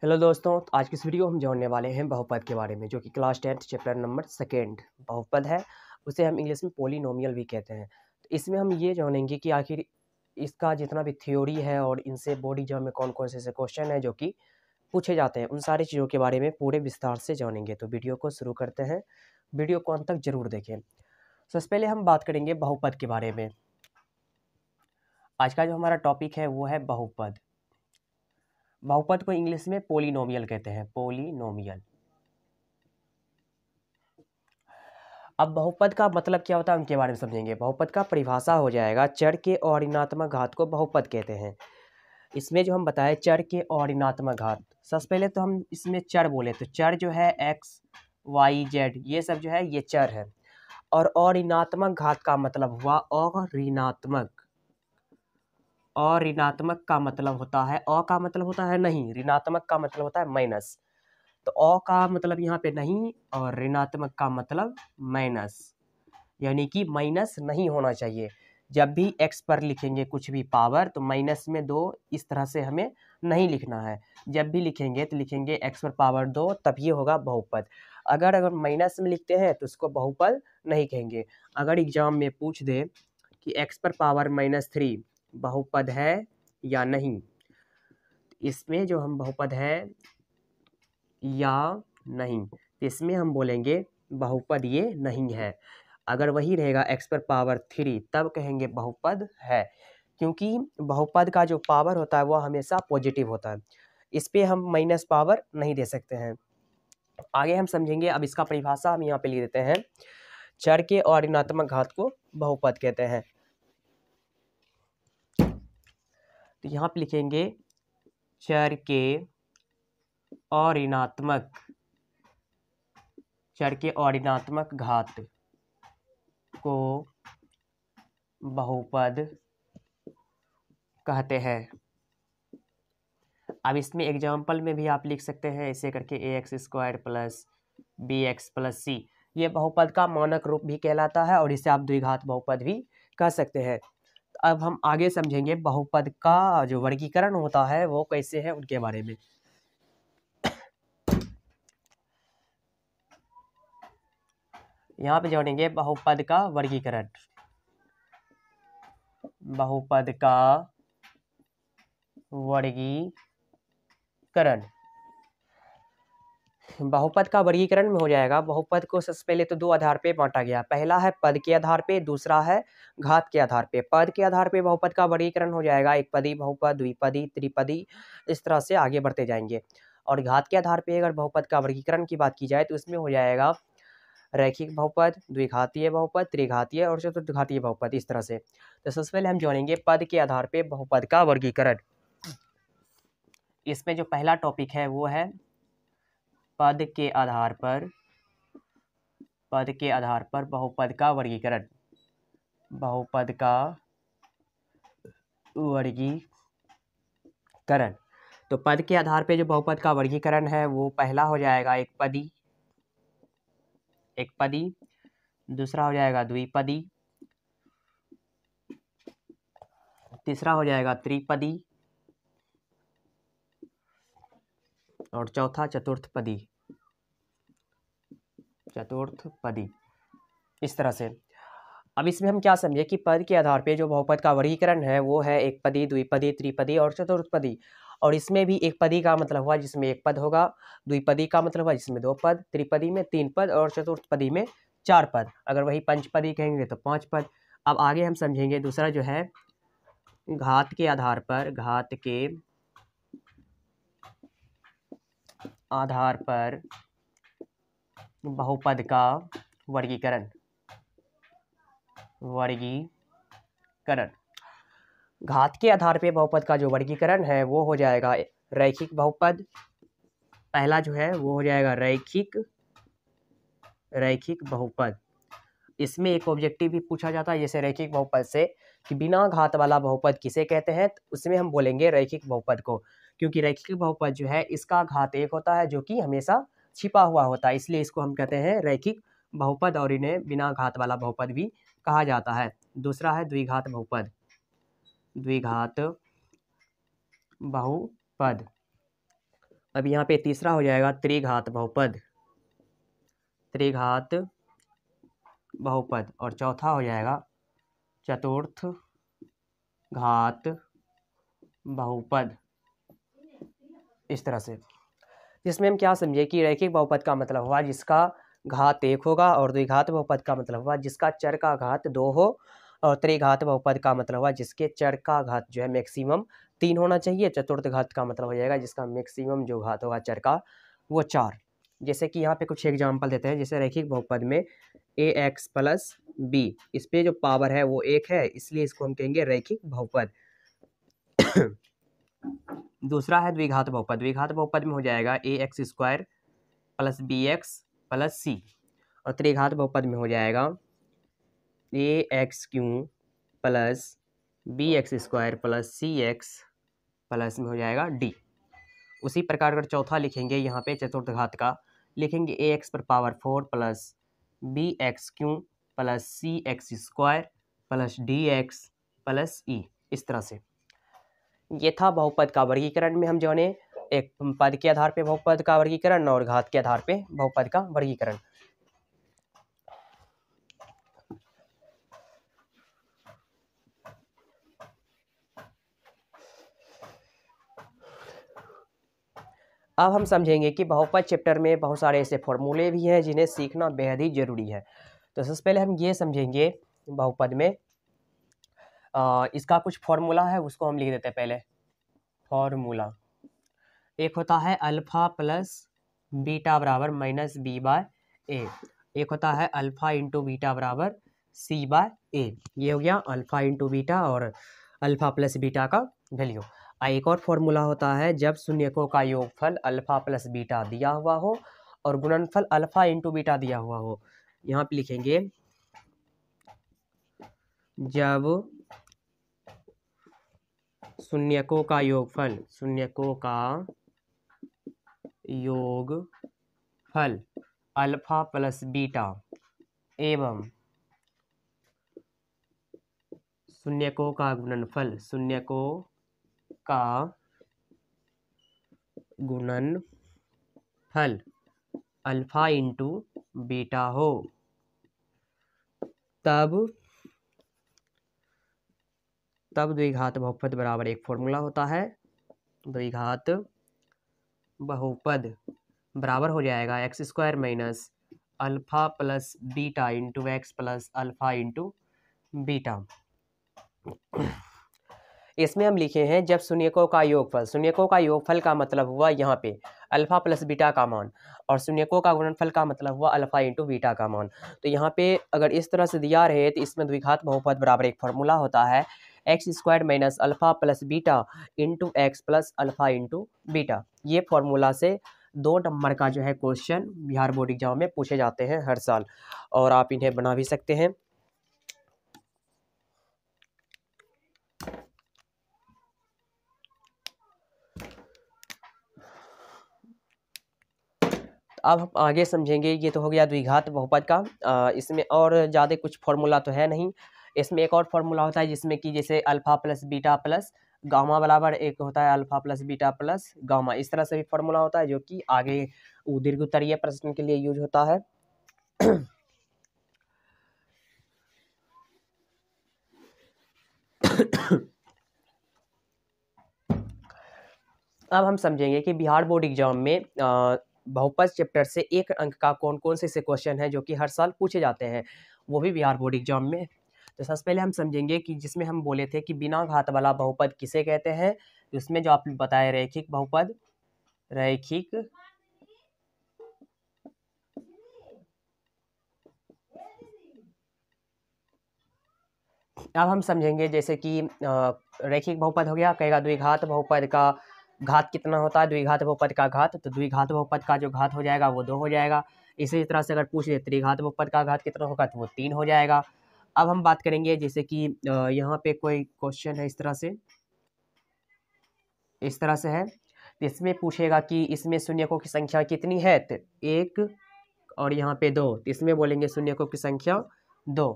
Hello दोस्तों, तो आज की इस वीडियो हम जानने वाले हैं बहुपद के बारे में, जो कि क्लास 10th चैप्टर नंबर 2 बहुपद है। उसे हम इंग्लिश में पोलिनोमियल भी कहते हैं। तो इसमें हम ये जानेंगे कि आखिर इसका जितना भी थ्योरी है और इनसे बोर्ड एग्जाम में कौन कौन से क्वेश्चन हैं जो कि पूछे जाते हैं, उन सारी चीज़ों के बारे में पूरे विस्तार से जानेंगे। तो वीडियो को शुरू करते हैं, वीडियो को अंत तक जरूर देखें। सबसे पहले हम बात करेंगे बहुपद के बारे में। आज का जो हमारा टॉपिक है वो है बहुपद। बहुपद को इंग्लिश में पोलिनोमियल कहते हैं, पोलिनोमियल। अब बहुपद का मतलब क्या होता है उनके बारे में समझेंगे। बहुपद का परिभाषा हो जाएगा चर के और ऋणात्मक घात को बहुपद कहते हैं। इसमें जो हम बताए चर के और ऋणात्मक घात, सबसे पहले तो हम इसमें चर बोले तो चर जो है एक्स वाई जेड ये सब जो है ये चर है। और ऋणात्मक घात का मतलब हुआ अऋणात्मक। और ऋणात्मक का मतलब होता है, अ का मतलब होता है नहीं, ऋणात्मक का मतलब होता है माइनस। तो अ का मतलब यहाँ पे नहीं और ऋणात्मक का मतलब माइनस, यानी कि माइनस नहीं होना चाहिए। जब भी x पर लिखेंगे कुछ भी पावर तो माइनस में 2 इस तरह से हमें नहीं लिखना है। जब भी लिखेंगे तो लिखेंगे x पर पावर 2, तब ये होगा बहुपद। अगर माइनस में लिखते हैं तो उसको बहुपद नहीं कहेंगे। अगर एग्जाम में पूछ दे कि x पर पावर -3 बहुपद है या नहीं, इसमें जो हम बहुपद है या नहीं, इसमें हम बोलेंगे बहुपद ये नहीं है। अगर वही रहेगा x पर पावर 3 तब कहेंगे बहुपद है, क्योंकि बहुपद का जो पावर होता है वह हमेशा पॉजिटिव होता है। इस पे हम माइनस पावर नहीं दे सकते हैं। आगे हम समझेंगे। अब इसका परिभाषा हम यहाँ पे लिख देते हैं। चर के और ऋणात्मक घात को बहुपद कहते हैं। तो यहाँ पे लिखेंगे चर के और ऋणात्मक घात को बहुपद कहते हैं। अब इसमें एग्जाम्पल में भी आप लिख सकते हैं ऐसे करके ax² plus bx plus c, ये बहुपद का मानक रूप भी कहलाता है और इसे आप द्विघात बहुपद भी कह सकते हैं। अब हम आगे समझेंगे बहुपद का जो वर्गीकरण होता है वो कैसे है उनके बारे में। यहाँ पे जानेंगे बहुपद का वर्गीकरण। बहुपद का वर्गीकरण, बहुपद का वर्गीकरण में हो जाएगा। बहुपद को सबसे पहले तो 2 आधार पे बांटा गया। पहला है पद के आधार पे, दूसरा है घात के आधार पे। पद के आधार पे बहुपद का वर्गीकरण हो जाएगा एक पदी बहुपद, द्विपदी, त्रिपदी, इस तरह से आगे बढ़ते जाएंगे। और घात के आधार पे अगर बहुपद का वर्गीकरण की बात की जाए तो इसमें हो जाएगा रैखिक बहुपद, द्विघातीय बहुपद, त्रिघातीय और चतुर्थघातीय बहुपद, इस तरह से। तो सबसे पहले हम जानेंगे पद के आधार पे बहुपद का वर्गीकरण। इसमें जो पहला टॉपिक है वो है पद के आधार पर बहुपद का वर्गीकरण। बहुपद का वर्गीकरण, तो पद के आधार पे जो बहुपद का वर्गीकरण है वो पहला हो जाएगा एक पदी, दूसरा हो जाएगा द्विपदी, तीसरा हो जाएगा त्रिपदी और चौथा चतुर्थपदी, इस तरह से। अब इसमें हम क्या समझे कि पद के आधार पे जो बहुपद का वर्गीकरण है वो है एक पदी, द्विपदी, त्रिपदी और चतुर्थपदी। और इसमें भी एक पदी का मतलब हुआ जिसमें एक पद होगा, द्विपदी का मतलब हुआ जिसमें 2 पद, त्रिपदी में 3 पद और चतुर्थपदी में 4 पद। अगर वही पंचपदी कहेंगे तो 5 पद। अब आगे हम समझेंगे दूसरा जो है घात के आधार पर बहुपद का वर्गीकरण। घात के आधार पे बहुपद का जो वर्गीकरण है वो हो जाएगा रैखिक बहुपद। पहला जो है वो हो जाएगा रैखिक बहुपद। इसमें एक ऑब्जेक्टिव भी पूछा जाता है जैसे रैखिक बहुपद से कि बिना घात वाला बहुपद किसे कहते हैं, तो उसमें हम बोलेंगे रैखिक बहुपद को, क्योंकि रैखिक बहुपद जो है इसका घात 1 होता है जो कि हमेशा छिपा हुआ होता है, इसलिए इसको हम कहते हैं रैखिक बहुपद और इन्हें बिना घात वाला बहुपद भी कहा जाता है। दूसरा है द्विघात बहुपद। अब यहाँ पे तीसरा हो जाएगा त्रिघात बहुपद, त्रिघात बहुपद, और चौथा हो जाएगा चतुर्थ घात बहुपद। इस तरह से, जिसमें हम क्या समझे कि रैखिक बहुपद का मतलब हुआ जिसका घात 1 होगा, और द्विघात बहुपद का मतलब हुआ जिसका चर का घात 2 हो, और त्रिघात बहुपद का मतलब हुआ जिसके चर का घात जो है मैक्सिमम 3 होना चाहिए। चतुर्थ घात का मतलब हो जाएगा जिसका मैक्सिमम जो घात होगा चर का वो 4। जैसे कि यहाँ पे कुछ एग्जाम्पल देते हैं। जैसे रैखिक बहुपद में ax प्लस b, इस पे जो पावर है वो 1 है, इसलिए इसको हम कहेंगे रैखिक बहुपद। दूसरा है द्विघात बहुपद। द्विघात बहुपद में हो जाएगा ax square plus bx plus c, और त्रिघात बहुपद में हो जाएगा ax cube plus bx square plus cx plus में हो जाएगा d। उसी प्रकार अगर चौथा लिखेंगे यहाँ पे चतुर्थ घात का, लिखेंगे ax पर power 4 plus bx cube plus cx square plus dx plus e। इस तरह से ये था बहुपद का वर्गीकरण में हम जो ने एक पद के आधार पे बहुपद का वर्गीकरण और घात के आधार पे बहुपद का वर्गीकरण। अब हम समझेंगे कि बहुपद चैप्टर में बहुत सारे ऐसे फॉर्मूले भी हैं जिन्हें सीखना बेहद ही जरूरी है। तो सबसे पहले हम ये समझेंगे बहुपद में इसका कुछ फॉर्मूला है, उसको हम लिख देते हैं पहले। फॉर्मूला एक होता है अल्फा प्लस बीटा बराबर माइनस बी बाय ए, एक होता है अल्फा इंटू बीटा बराबर सी बाय ए। ये हो गया अल्फा इंटू बीटा और अल्फा प्लस बीटा का वैल्यू। एक और फॉर्मूला होता है जब शून्यकों का योगफल अल्फा प्लस बीटा दिया हुआ हो और गुणनफल अल्फा इंटू बीटा दिया हुआ हो। यहाँ पे लिखेंगे जब शून्यकों का योगफल, शून्यकों का योगफल अल्फा प्लस बीटा एवं शून्यकों का गुणनफल, शून्यकों का गुणनफल अल्फा इंटू बीटा हो, तब द्विघात बहुपद बराबर एक फॉर्मूला होता है। द्विघात बहुपद बराबर हो जाएगा x square minus alpha plus beta into x plus alpha into beta. इसमें हम लिखे हैं जब शून्यकों का योगफल, शून्यकों का योगफल का मतलब हुआ यहाँ पे अल्फा प्लस बीटा का मान, और शून्यकों का गुणनफल का मतलब हुआ अल्फा इंटू बीटा का मान। तो यहाँ पे अगर इस तरह से दिया रहे तो इसमें द्विघात बहुपद बराबर एक फॉर्मूला होता है x square minus alpha plus beta into x plus alpha into beta. ये फॉर्मूला से 2 नंबर का जो है क्वेश्चन बिहार बोर्ड एग्जाम में पूछे जाते हैं हर साल, और आप इन्हें बना भी सकते हैं। अब हम आगे समझेंगे। ये तो हो गया द्विघात बहुपद का। इसमें और ज़्यादा कुछ फॉर्मूला तो है नहीं। इसमें एक और फॉर्मूला होता है जिसमें कि जैसे alpha plus beta plus gamma बराबर एक होता है alpha plus beta plus gamma. इस तरह से भी फॉर्मूला होता है जो कि आगे दीर्घ उत्तरीय प्रश्न के लिए यूज होता है। अब हम समझेंगे कि बिहार बोर्ड एग्जाम में बहुपद चैप्टर से 1 अंक का कौन कौन से क्वेश्चन है जो कि हर साल पूछे जाते हैं, वो भी बिहार बोर्ड एग्जाम में। तो सबसे पहले हम समझेंगे कि जिसमें हम बोले थे कि बिना घात वाला बहुपद किसे कहते हैं। उसमें जो आपने बताया रैखिक बहुपद, रैखिक अब हम समझेंगे जैसे कि रैखिक बहुपद हो गया, कहेगा द्विघात बहुपद का घात कितना होता है, द्विघात बहुपद का घात, तो द्विघात बहुपद का जो घात हो जाएगा वो 2 हो जाएगा। इसी तरह से अगर पूछ ले त्रिघात बहुपद का घात कितना होगा तो वो 3 हो जाएगा। अब हम बात करेंगे जैसे कि यहाँ पे कोई क्वेश्चन है इस तरह से है, इसमें पूछेगा कि इसमें शून्यकों की संख्या कितनी है, तो 1 और यहाँ पे 2, तो इसमें बोलेंगे शून्यकों की संख्या 2।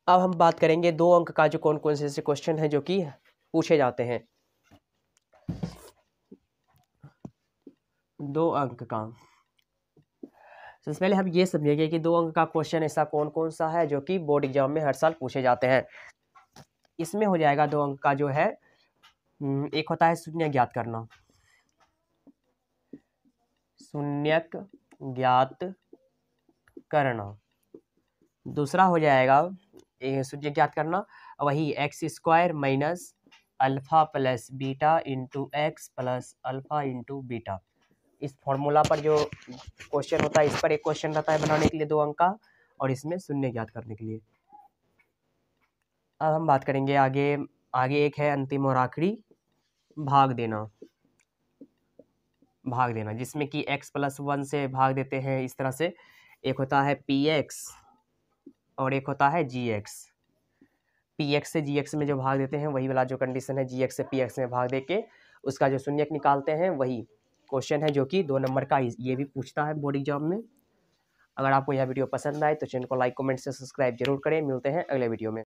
अब हम बात करेंगे 2 अंक का जो कौन कौन से क्वेश्चन है जो कि पूछे जाते हैं। 2 अंक का। सबसे पहले हम ये समझेंगे कि 2 अंक का क्वेश्चन ऐसा कौन कौन सा है जो कि बोर्ड एग्जाम में हर साल पूछे जाते हैं। इसमें हो जाएगा 2 अंक का जो है, एक होता है शून्य ज्ञात करना, शून्यक ज्ञात करना। दूसरा हो जाएगा शून्य ज्ञात करना, वही x square minus alpha plus beta into x plus alpha into beta. इस फॉर्मूला पर जो क्वेश्चन होता है, इस पर एक क्वेश्चन रहता है बनाने के लिए 2 अंक का, और इसमें शून्य ज्ञात करने के लिए। अब हम बात करेंगे आगे। आगे एक है अंतिम और आखिरी, भाग देना। भाग देना जिसमें कि x+1 से भाग देते हैं इस तरह से। एक होता है px और एक होता है gx। px से gx में जो भाग देते हैं वही वाला जो कंडीशन है, gx से px में भाग देके उसका जो शून्यक निकालते हैं, वही क्वेश्चन है जो कि 2 नंबर का ये भी पूछता है बोर्ड एग्जाम में। अगर आपको यह वीडियो पसंद आए तो चैनल को लाइक कमेंट से सब्सक्राइब जरूर करें। मिलते हैं अगले वीडियो में।